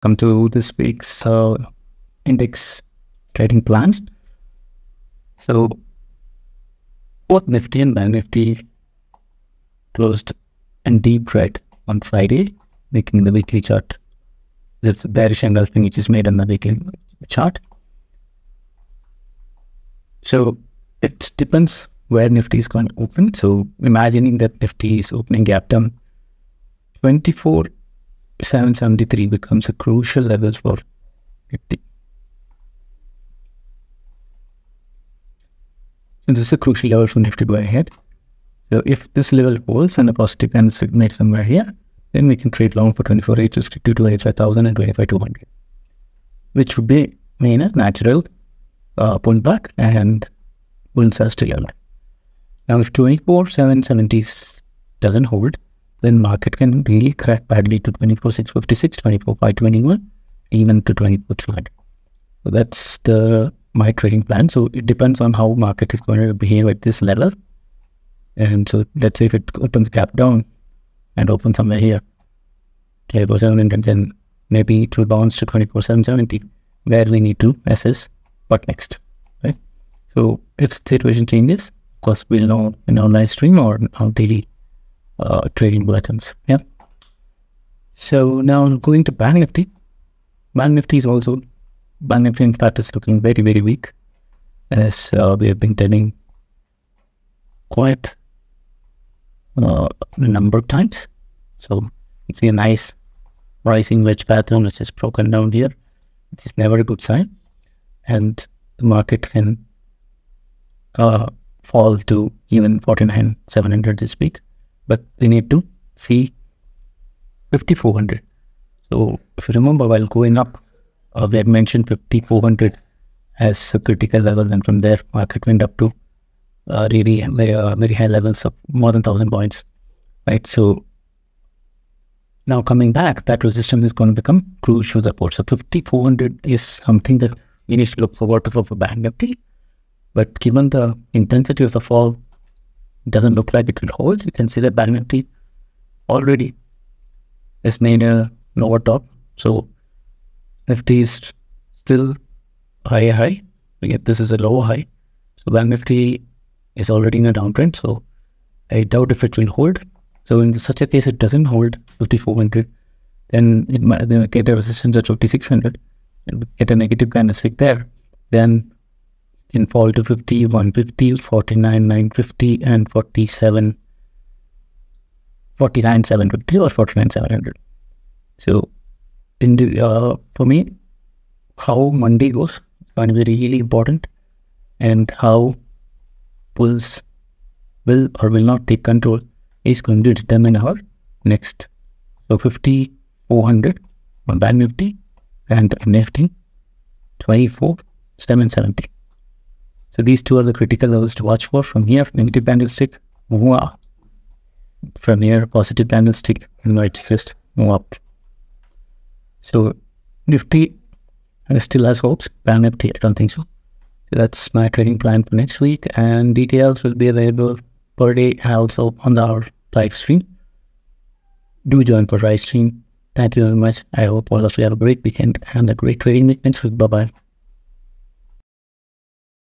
Come to this week's index trading plans. So both Nifty and Bank Nifty closed in deep red on Friday, making the weekly chart. There's a bearish engulfing which is made on the weekly chart. So it depends where Nifty is going to open. So imagining that Nifty is opening gap down, 24,773 becomes a crucial level for Nifty. So this is a crucial level for Nifty to go ahead. So if this level holds and a positive candle signals somewhere here, then we can trade long for 24/8 restricted to 85,000 and 25,200, which would be mean a natural pullback and bulls are still alive. Now if 24,770 doesn't hold, then market can really crack badly to 24,656, 24,521, even to 24,200. So that's my trading plan. So it depends on how market is going to behave at this level. And so let's say if it opens gap down and opens somewhere here, 24,700, then maybe it will bounce to 24,770, where we need to assess what next, right? So if the situation changes, of course, we'll know in our live stream or our daily trading bulletins. Yeah. So now going to Bank Nifty. Bank Nifty is also, Bank Nifty in fact is looking very, very weak, as we have been telling quite a number of times. So you see a nice rising wedge pattern which is broken down here. It is never a good sign, and the market can fall to even 49,700 this week. But we need to see 5,400. So if you remember, while going up, we had mentioned 5,400 as a critical level, and from there market went up to really very high levels of more than 1,000 points, right? So now coming back, that resistance is going to become crucial support. So 5,400 is something that we need to look forward to for Bank Nifty. But given the intensity of the fall, it doesn't look like it will hold. You can see that Bank Nifty already has made a lower top. So Nifty is still high. Yet this is a lower high. So Bank Nifty is already in a downtrend. So I doubt if it will hold. So in such a case, it doesn't hold 5,400. Then it might get a resistance at 5,600 and get a negative candlestick there. Then can fall to 50,150, 49,950, and 49,750 or 49,700. So in the for me, how Monday goes is going to be really important, and how bulls will or will not take control is going to determine our next. So 5,400 on Bank Nifty and Nifty 24,770. So these two are the critical levels to watch for. From here, negative candlestick, move up. From here, positive candlestick, it's just move up. So Nifty still has hopes. Bank Nifty, I don't think so. So that's my trading plan for next week, and details will be available per day and also on our live stream. Do join for live stream. Thank you very much. I hope all of you have a great weekend and a great trading week next week. Bye-bye.